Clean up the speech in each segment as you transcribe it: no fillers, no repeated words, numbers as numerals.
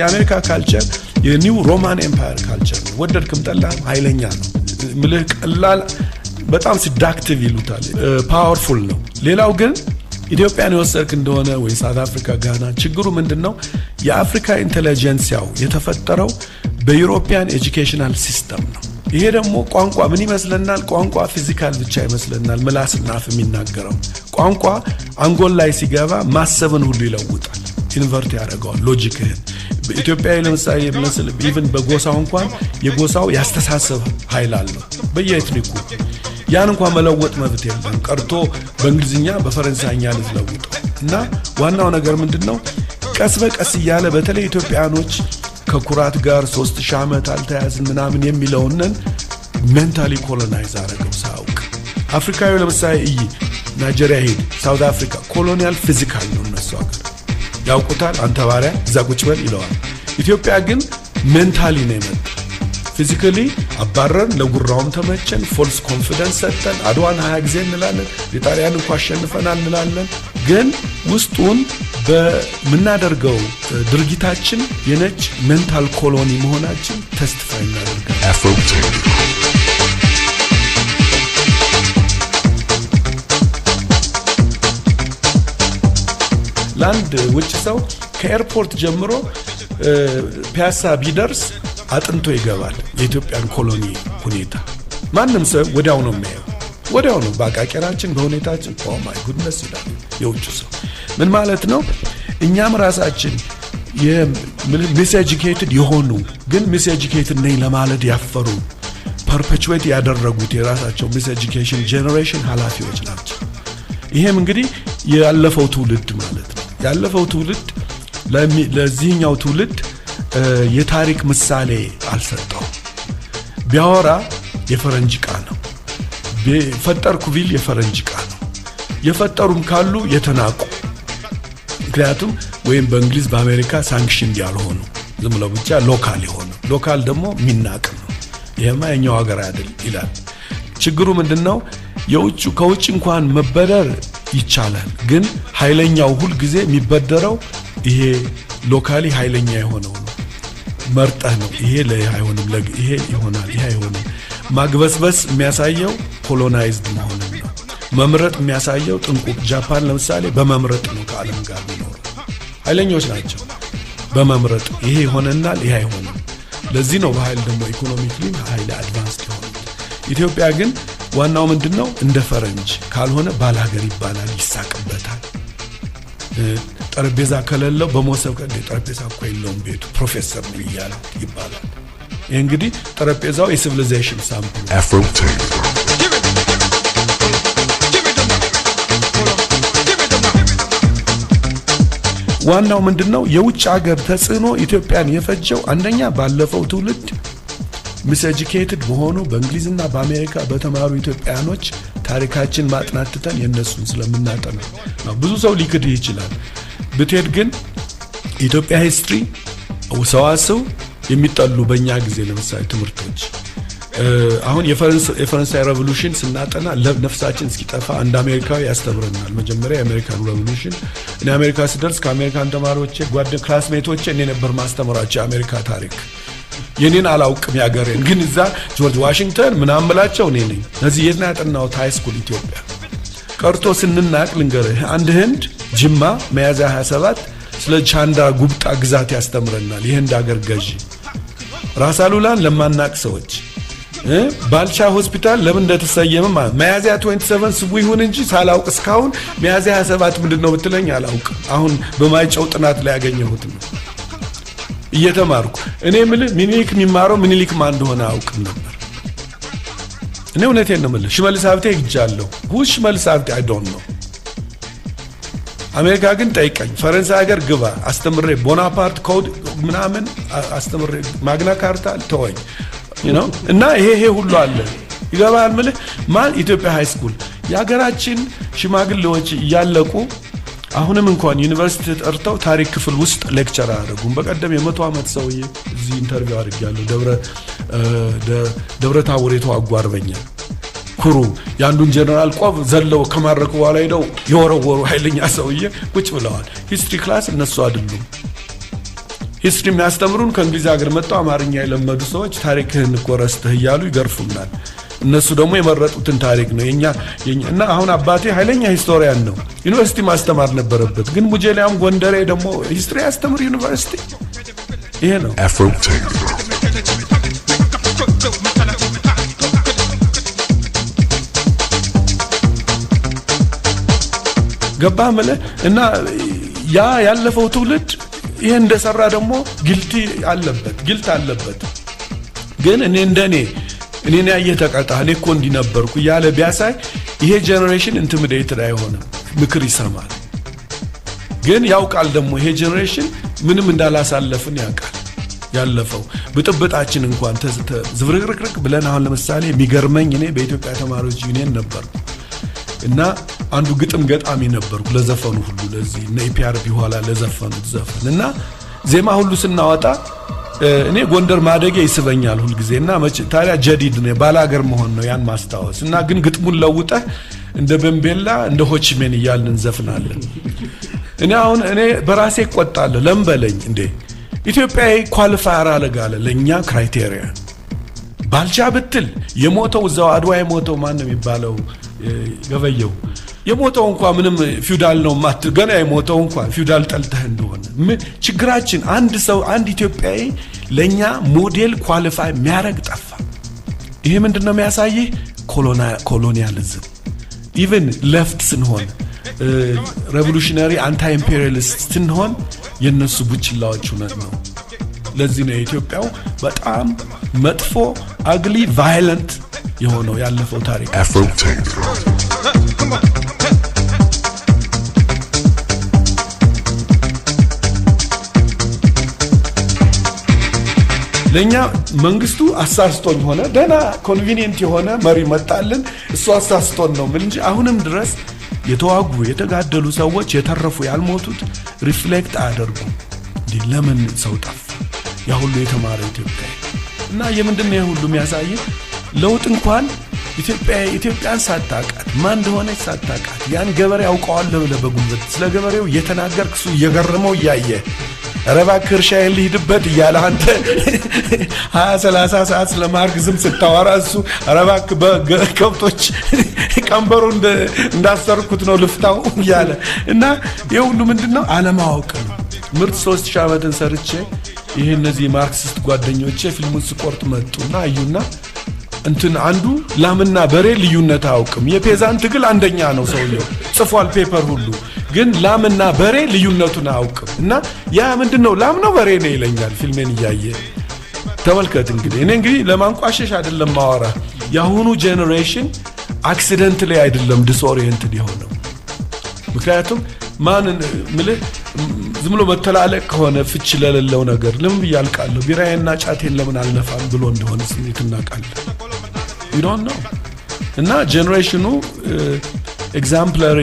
የአሜሪካ ካልቸር የኒው ሮማን ኤምፓየር ካልቸር ነው። ወደድክም ጠላም ኃይለኛ ነው። ምልህ ቀላል በጣም ሲዳክቲቭ ይሉታል። ፓወርፉል ነው። ሌላው ግን ኢትዮጵያን የወሰድክ እንደሆነ ወይ ሳውት አፍሪካ፣ ጋና ችግሩ ምንድነው? የአፍሪካ ኢንተለጀንሲያው የተፈጠረው በዩሮፒያን ኤጁኬሽናል ሲስተም ነው። ይሄ ደግሞ ቋንቋ ምን ይመስለናል? ቋንቋ ፊዚካል ብቻ ይመስለናል። ምላስና አፍ የሚናገረው ቋንቋ አንጎል ላይ ሲገባ ማሰብን ሁሉ ይለውጣል። ኢንቨርት ያደርገዋል ሎጂክህን። በኢትዮጵያ ለምሳሌ መስል ኢቭን በጎሳው እንኳን የጎሳው ያስተሳሰብ ኃይል አለው በየኤትኒኩ። ያን እንኳን መለወጥ መብት የለም ቀርቶ በእንግሊዝኛ በፈረንሳይኛ ልትለውጥ እና ዋናው ነገር ምንድነው? ቀስ በቀስ እያለ በተለይ ኢትዮጵያኖች ከኩራት ጋር 3000 ዓመት አልተያዝን ምናምን የሚለውንን ሜንታሊ ኮሎናይዝ አደረገው ሳውቅ። አፍሪካዊ ለምሳሌ ናይጄሪያ ሄድ፣ ሳውት አፍሪካ ኮሎኒያል ፊዚካል ነው እነሱ ሀገር ያውቁታል። አንተ ባሪያ እዛ ቁጭ በል ይለዋል። ኢትዮጵያ ግን ሜንታሊ ነው የመጣው። ፊዚካሊ አባረን ለጉራውም ተመቸን፣ ፎልስ ኮንፊደንስ ሰጠን። አድዋን 20 ጊዜ እንላለን፣ ኢጣሊያን እንኳን አሸንፈናል እንላለን። ግን ውስጡን በመናደርገው ድርጊታችን የነጭ ሜንታል ኮሎኒ መሆናችን ተስፋይ እናደርጋለን። ላንድ ውጭ ሰው ከኤርፖርት ጀምሮ ፒያሳ ቢደርስ አጥንቶ ይገባል የኢትዮጵያን ኮሎኒ ሁኔታ። ማንም ሰው ወዲያው ነው የሚያየው፣ ወዲያው ነው በአቃቂራችን በሁኔታችን ኦ ማይ ጉድነስ ይላል የውጭ ሰው። ምን ማለት ነው? እኛም ራሳችን የሚስ ኤጁኬትድ የሆኑ ግን ሚስ ኤጁኬትድ ነኝ ለማለት ያፈሩ ፐርፔቹዌት ያደረጉት የራሳቸው ሚስ ኤጁኬሽን ጄኔሬሽን ኃላፊዎች ናቸው። ይሄም እንግዲህ ያለፈው ትውልድ ማለት ነው። ያለፈው ትውልድ ለዚህኛው ትውልድ የታሪክ ምሳሌ አልሰጠው። ቢያወራ የፈረንጅ ቃ ነው። ፈጠርኩ ቢል የፈረንጅ ቃ ነው። የፈጠሩም ካሉ የተናቁ፣ ምክንያቱም ወይም በእንግሊዝ በአሜሪካ ሳንክሽን ያልሆኑ ዝም ብለው ብቻ ሎካል የሆኑ ሎካል ደግሞ ሚናቅ ነው። ይሄማ የኛው ሀገር አይደል ይላል። ችግሩ ምንድነው? ከውጭ እንኳን መበደር ይቻላል፣ ግን ኃይለኛው ሁሉ ጊዜ የሚበደረው ይሄ ሎካሊ ኃይለኛ የሆነው ነው። መርጠህ ነው ይሄ ለይሆንም ይሄ ይሆናል ይሄ አይሆንም። ማግበስበስ የሚያሳየው ኮሎናይዝድ መሆኑን ነው። መምረጥ የሚያሳየው ጥንቁቅ። ጃፓን ለምሳሌ በመምረጥ ነው ከዓለም ጋር የሚኖሩ ኃይለኞች ናቸው። በመምረጥ ይሄ ይሆነናል ይሄ አይሆንም። ለዚህ ነው በኃይል ደግሞ ኢኮኖሚክሊ ኃይል አድቫንስድ ሆነ። ኢትዮጵያ ግን ዋናው ምንድነው? እንደ ፈረንጅ ካልሆነ ባላገር ይባላል፣ ይሳቅበታል። ጠረጴዛ ከሌለው በመሶብ ከደ ጠረጴዛ እኮ የለውም ቤቱ ፕሮፌሰር ነው ይባላል። ይሄ እንግዲህ ጠረጴዛው የሲቪላይዜሽን ሳምፕል ዋናው ምንድነው? የውጭ ሀገር ተጽዕኖ ኢትዮጵያን የፈጀው አንደኛ ባለፈው ትውልድ ሚስ ኤጁኬትድ በሆኑ በእንግሊዝና በአሜሪካ በተማሩ ኢትዮጵያኖች ታሪካችን ማጥናት ትተን የነሱን ስለምናጠና ነው። ብዙ ሰው ሊክድ ይችላል። ብትሄድ ግን ኢትዮጵያ ሂስትሪ ሰዋሰው የሚጠሉ በእኛ ጊዜ ለምሳሌ ትምህርቶች አሁን የፈረንሳይ ሬቮሉሽን ስናጠና ነፍሳችን እስኪጠፋ አንድ አሜሪካዊ ያስተምረናል። መጀመሪያ የአሜሪካን ሬቮሉሽን እኔ አሜሪካ ስደርስ ከአሜሪካን ተማሪዎቼ ክላስሜቶቼ እኔ ነበር ማስተምራቸው የአሜሪካ ታሪክ። የኔን አላውቅም ያገሬን፣ ግን እዛ ጆርጅ ዋሽንግተን ምናምን ብላቸው እኔ ነኝ። እዚህ የት ነው ያጠናሁት? ሃይ ስኩል ኢትዮጵያ። ቀርቶ ስንናቅ ልንገርህ፣ አንድ ህንድ ጅማ ሚያዝያ 27 ስለ ቻንዳ ጉብጣ ግዛት ያስተምረናል። የህንድ አገር ገዢ ራስ አሉላን ለማናቅ ሰዎች ባልቻ ሆስፒታል ለምን እንደተሰየመ ሚያዝያ 27 ስቡ ይሁን እንጂ ሳላውቅ እስካሁን ሚያዝያ 27 ምንድነው ብትለኝ አላውቅም። አሁን በማይጨው ጥናት ላይ ያገኘሁት ነው እየተማርኩ። እኔ ሚኒሊክ የሚማረው ሚኒሊክ ማን እንደሆነ አውቅም ነበር። እኔ እውነቴን ነው የምልህ። ሽመልስ ሀብቴ ይጃለሁ ሁሽ ሽመልስ ሀብቴ አይ ዶንት ኖ። አሜሪካ ግን ጠይቀኝ፣ ፈረንሳይ ሀገር ግባ አስተምሬ ቦናፓርት ኮድ ምናምን አስተምሬ ማግና ካርታ ተወኝ እና ይሄ ሁሉ አለ ይገባል። ምልህ ማን ኢትዮጵያ ሃይ ስኩል የሀገራችን ሽማግሌዎች እያለቁ አሁንም እንኳን ዩኒቨርሲቲ ተጠርተው ታሪክ ክፍል ውስጥ ሌክቸር አደረጉም። በቀደም የ100 ዓመት ሰውዬ እዚህ ኢንተርቪው አድርጌያለሁ። ደብረ ታቦር የተዋጉ አርበኛ ኩሩ ያንዱን ጀነራል ቆብ ዘለው ከማረኩ በኋላ ሄደው የወረወሩ ኃይለኛ ሰውዬ ቁጭ ብለዋል። ሂስትሪ ክላስ እነሱ አይደሉም። ሂስትሪ የሚያስተምሩን ከእንግሊዝ ሀገር መጣው አማርኛ የለመዱ ሰዎች ታሪክህን ቆረስተህ ይያሉ ይገርፉናል እነሱ ደግሞ የመረጡትን ታሪክ ነው የኛ እና አሁን አባቴ ኃይለኛ ሂስቶሪያን ነው ዩኒቨርሲቲ ማስተማር ነበረበት ግን ሙጀሊያም ጎንደሬ ደግሞ ሂስትሪ ያስተምር ዩኒቨርሲቲ ይሄ ነው ገባ ማለት እና ያ ያለፈው ትውልድ ይሄ እንደሰራ ደግሞ ግልት አለበት ግን እኔ እንደኔ ያየተቀጣ እኔ እኮ እንዲነበርኩ ያለ ቢያሳይ ይሄ ጄነሬሽን ኢንቲሚዴትድ አይሆንም ምክር ይሰማል ግን ያውቃል ደግሞ ይሄ ጄነሬሽን ምንም እንዳላሳለፍን ያውቃል ያለፈው ብጥብጣችን እንኳን ዝብርቅርቅ ብለን አሁን ለምሳሌ የሚገርመኝ እኔ በኢትዮጵያ ተማሪዎች ዩኒየን ነበርኩ እና አንዱ ግጥም ገጣሚ ነበርኩ ለዘፈኑ ሁሉ ለዚህ ነኢፒአርቢ ኋላ ለዘፈኑት ዘፈን እና ዜማ ሁሉ ስናወጣ እኔ ጎንደር ማደጌ ይስበኛል ሁሉ ጊዜና ታዲያ ጀዲድ ነው ባላገር መሆን ነው ያን ማስታወስ እና ግን ግጥሙን ለውጠ እንደ በምቤላ እንደ ሆችሜን ይያልን ዘፍናለን እኔ በራሴ ቆጣለሁ ለምበለኝ እንዴ ኢትዮጵያዊ ኳሊፋየር አለጋለ ለኛ ክራይቴሪያ ባልቻ ብትል የሞተው ዘው አድዋ የሞተው ማን ነው የሚባለው ገበየው የሞተው እንኳን ምንም ፊውዳል ነው ማት ገና የሞተው እንኳን ፊውዳል ጠልተህ እንደሆነ ችግራችን አንድ ኢትዮጵያዊ ለኛ ሞዴል ኳሊፋይ የሚያረግ ጠፋ ይሄ ምንድነው የሚያሳየው ኮሎኒያሊዝም ኢቭን ሌፍት ስንሆን ሬቮሉሽነሪ አንታይ ኢምፔሪያሊስት ስንሆን የነሱ ቡችላዎች ነው ለዚህ ነው ኢትዮጵያው በጣም መጥፎ አግሊ ቫዮለንት የሆነው ያለፈው ታሪክ ለኛ መንግስቱ አሳስቶኝ ሆነ ደና ኮንቪኒየንት የሆነ መሪ መጣልን እሱ አሳስቶን ነው እንጂ አሁንም ድረስ የተዋጉ የተጋደሉ ሰዎች የተረፉ ያልሞቱት ሪፍሌክት አደርጉ ለምን ሰው ጠፋ ያ ሁሉ የተማረ ኢትዮጵያ እና የምንድነው ይሁሉ የሚያሳይ ለውጥ እንኳን ኢትዮጵያን ሳታቃት ማን እንደሆነ ሳታቃት ያን ገበሬ ያውቀዋል ለበጉልበት ስለ ገበሬው የተናገርክሱ እየገረመው ያየ ረባ ክርሻዬ ሊድበት ይያለ አንተ 20-30 ሰዓት ስለማርግዝም ስታወራሱ ረባክ በከብቶች ቀንበሩ እንዳሰርኩት ነው ልፍታው ይያለ እና ይሁሉ ምንድነው አለማወቅ ነው ምርጥ 3000 ዓመትን ሰርቼ ይሄ እነዚህ ማርክሲስት ጓደኞቼ ፊልሙን ስቆርጥ መጡና አዩና እንትን አንዱ ላምና በሬ ልዩነት አውቅም የፔዛን ትግል አንደኛ ነው ሰውየው ጽፏል ፔፐር ሁሉ ግን ላምና በሬ ልዩነቱን አውቅም እና ያ ምንድነው ላም ነው በሬ ነው ይለኛል ፊልሜን ያያየ ተመልከት እንግዲህ ለማንቋሸሽ አይደለም ማወራ ያሁኑ ጄነሬሽን አክሲደንታሊ አይደለም ዲስኦሪየንትድ የሆነው ምክንያቱም ማን ዝም ብሎ መተላለቅ ከሆነ ፍች ለሌለው ነገር ለምን ይያልቃለሁ ቢራዬና ጫቴን ለምን አልነፋም ብሎ እንደሆነ ስንትናቃል you don't know እና ጄነሬሽኑ ኤግዛምፕላሪ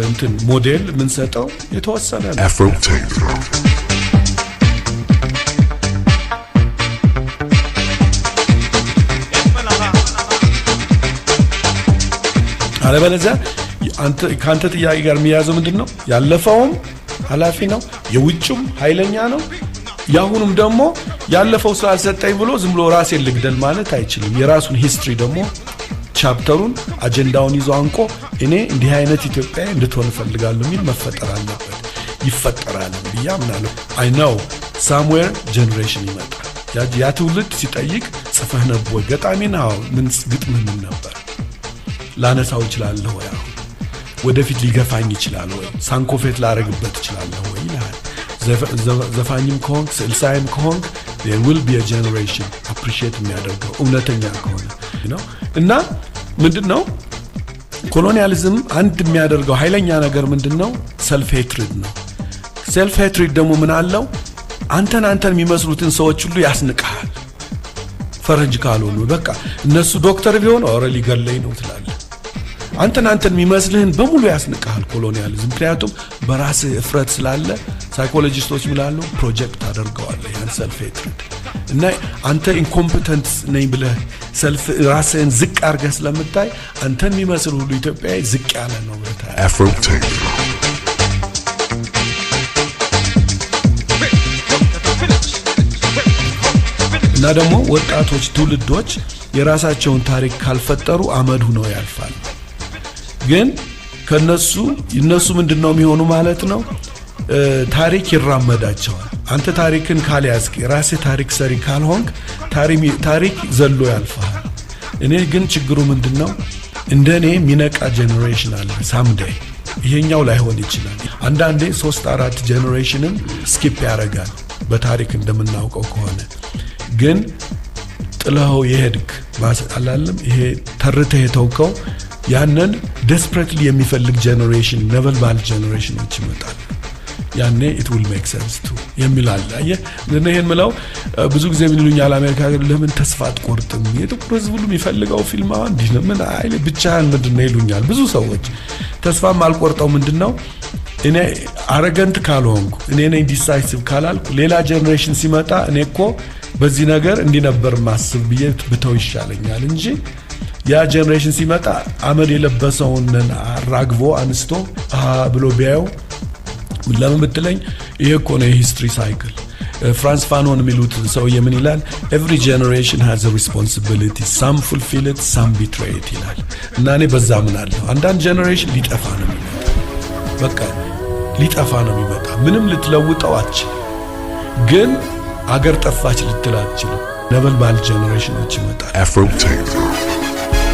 እንትን ሞዴል ምን ሰጠው የተወሰነ ነው አለበለዚያ ካንተ ጥያቄ ጋር የሚያዘው ምንድነው ያለፈውም ኃላፊ ነው የውጭም ኃይለኛ ነው ያሁንም ደግሞ ያለፈው ስላልሰጠኝ ብሎ ዝም ብሎ ራሴን ልግደል ማለት አይችልም የራሱን ሂስትሪ ደግሞ ቻፕተሩን አጀንዳውን ይዞ አንቆ እኔ እንዲህ አይነት ኢትዮጵያ እንድትሆን ፈልጋለሁ ሚል መፈጠር አለበት ይፈጠራል ብያምናለሁ I know somewhere generation ይመጣል ያ ትውልድ ሲጠይቅ ጽፈህ ነበር ገጣሚ ነው ምን ግጥም ምን ነበር ላነሳው ይችላል ወይ ወደፊት ሊገፋኝ ይችላል ወይ ሳንኮፌት ላረግበት ይችላል ወይ ይላል ዘፋኝም ኮንክ ስልሳይም ኮንክ there will be a generation appreciate የሚያደርገው እውነተኛ ከሆነ እና ምንድነው ኮሎኒያሊዝም አንድ የሚያደርገው ኃይለኛ ነገር ምንድነው self hatred ነው self hatred ደግሞ ምን አለው አንተን የሚመስሉትን ሰዎች ሁሉ ያስንቃል ፈረንጅ ካልሆኑ በቃ እነሱ ዶክተር ቢሆኑ ኦሬሊ ገለይ ነው ትላለህ አንተን የሚመስልህን በሙሉ ያስንቃል ኮሎኒያሊዝም ምክንያቱም በራስ እፍረት ስላለ ሳይኮሎጂስቶች ምናሉ ፕሮጀክት አደርገዋል ያን self hatred እና አንተ ኢንኮምፒተንት ነኝ ብለህ self ራስህን ዝቅ አድርገህ ስለምታይ አንተን የሚመስል ሁሉ ኢትዮጵያዊ ዝቅ ያለ ነው ብለህ እና ደግሞ ወጣቶች ትውልዶች የራሳቸውን ታሪክ ካልፈጠሩ አመድ ሆነው ያልፋሉ። ግን እነሱ ምንድነው የሚሆኑ ማለት ነው ታሪክ ይራመዳቸዋል። አንተ ታሪክን ካልያዝክ ራስህ ታሪክ ሰሪ ካልሆንክ ታሪክ ዘሎ ያልፋል። እኔ ግን ችግሩ ምንድነው እንደኔ ሚነቃ ጄኔሬሽን አለ ሳምዴይ ይሄኛው ላይሆን ይችላል። አንዳንዴ 3-4 ጄኔሬሽንም ስኪፕ ያደርጋል በታሪክ እንደምናውቀው ከሆነ ግን ጥለው የሄድክ ማሰላለም ይሄ ተርተህ የተውከው ያንን ዴስፐሬትሊ የሚፈልግ ጄኔሬሽን ነበልባል ጄኔሬሽኖች ይመጣል። ያኔ it will make sense too የሚላል አየ ለነሄን ምለው ብዙ ጊዜ ምን ይሉኛል አሜሪካ ለምን ተስፋ አትቆርጥም የጥቁር ህዝብ ሁሉ የሚፈልገው ፊልም አንዲ ነው ምን አይለ ብቻህን ምንድነው ይሉኛል ብዙ ሰዎች ተስፋ ማልቆርጠው ምንድነው እኔ አረጋንት ካልሆንኩ እኔ ነኝ ዲሳይሲቭ ካላልኩ ሌላ ጄኔሬሽን ሲመጣ እኔ እኮ በዚህ ነገር እንዲነበር ማስብ ብዬ ብተው ይሻለኛል እንጂ ያ ጄኔሬሽን ሲመጣ አመድ የለበሰውን አራግቦ አንስቶ ብሎ ቢያው ለምን ብትለኝ ይሄ እኮ ነው ሂስትሪ ሳይክል ፍራንስ ፋኖን የሚሉት ሰው የምን ይላል every generation has a responsibility some fulfill it some betray it ይላል እና እኔ በዛ ምን አለው አንዳንድ ጄኔሬሽን ሊጠፋ ነው የሚመጣ በቃ ሊጠፋ ነው የሚመጣ ምንም ልትለውጠው አትችልም ግን አገር ጠፋች ልትላችል ነበልባል ጄኔሬሽኖች ይመጣል Afro Tape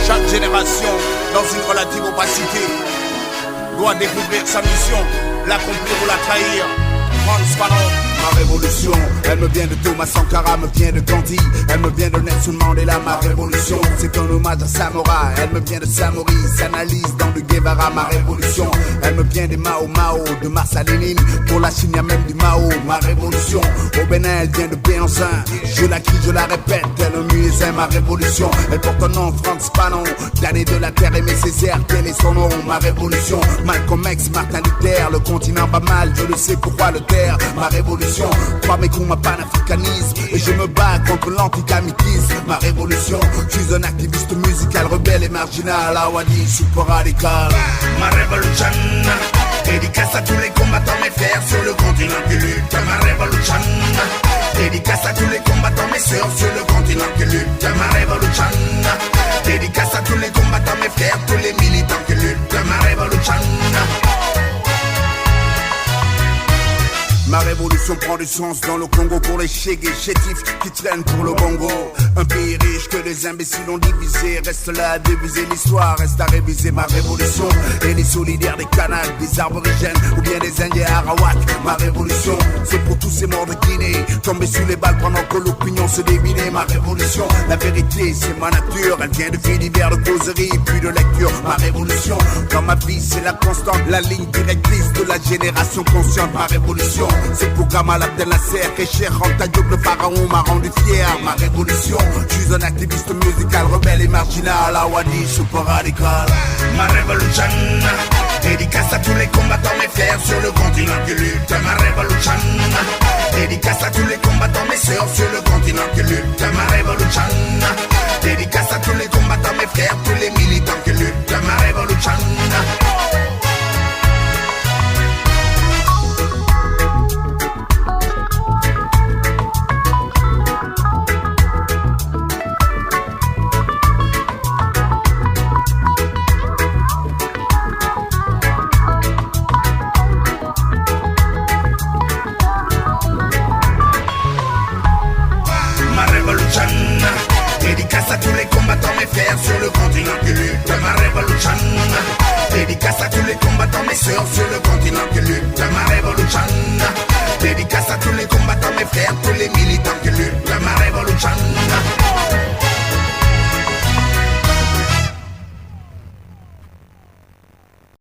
Chaque génération dans une relative opacité doit découvrir sa mission l'accomplir ou la trahir. Frantz Fanon, ma révolution, elle me vient de Thomas Sankara, me vient de Gandhi, elle me vient de Nelson Mandela, ma révolution, c'est un hommage à Samora, elle me vient de Samori, s'analyse dans le Guevara, ma révolution, elle me vient des Mao, de Mars à Lénine, pour la Chine y'a même du Mao, ma révolution, au Bénin elle vient de Béancin, je la crie, je la répète, elle me muisin, ma révolution, elle porte un nom, Frantz Fanon, damné de la terre, Aimé Césaire, tel est son nom, ma révolution, Malcolm X, Martin Luther, le continent va mal, je le sais pourquoi le terre, ma révolution, crois mes coups, ma panafricanisme, et je me bats contre l'anticamitisme, ma révolution, je suis un activiste musical, rebelle et marginal, Awadi, super radical, ma révolution, dédicace à tous les combattants, mes frères sur le continent qui lutte, ma révolution, dédicace à tous les combattants, mes sœurs sur le continent qui lutte, ma révolution, dédicace à tous les combattants, mes frères, tous les militants qui luttent, ma révolution. Ma révolution prend du sens dans le Congo pour les chégués chétifs qui traînent pour le Congo. Un pays riche que les imbéciles ont divisé. Reste là à diviser l'histoire, reste à réviser ma révolution. Et les solidaires des Kanaks, des aborigènes ou bien des Indiens Arawak. Ma révolution, c'est pour tous ces morts de Guinée, tombés sous les balles pendant que l'opinion se déminait. Ma révolution, la vérité c'est ma nature. Elle vient de faits divers, de causerie puis de lecture. Ma révolution, dans ma vie c'est la constante, la ligne directrice de la génération consciente. Ma révolution, c'est pour Gamal Abdel Nasser et Cheikh Anta Diop, le pharaon m'a rendu fier. Ma révolution, je suis un activiste musical, rebelle et marginal, Awadi, super radical. Ma révolution, dédicace à tous les combattants, mes frères sur le continent qui luttent. Ma révolution, dédicace à tous les combattants, mes sœurs sur le continent qui luttent. Ma révolution, dédicace à tous les combattants, mes frères, tous les militants qui luttent. Ma révolution. Dédicace à tous les combattants, mes frères sur le continent qui luttent. Ma révolution.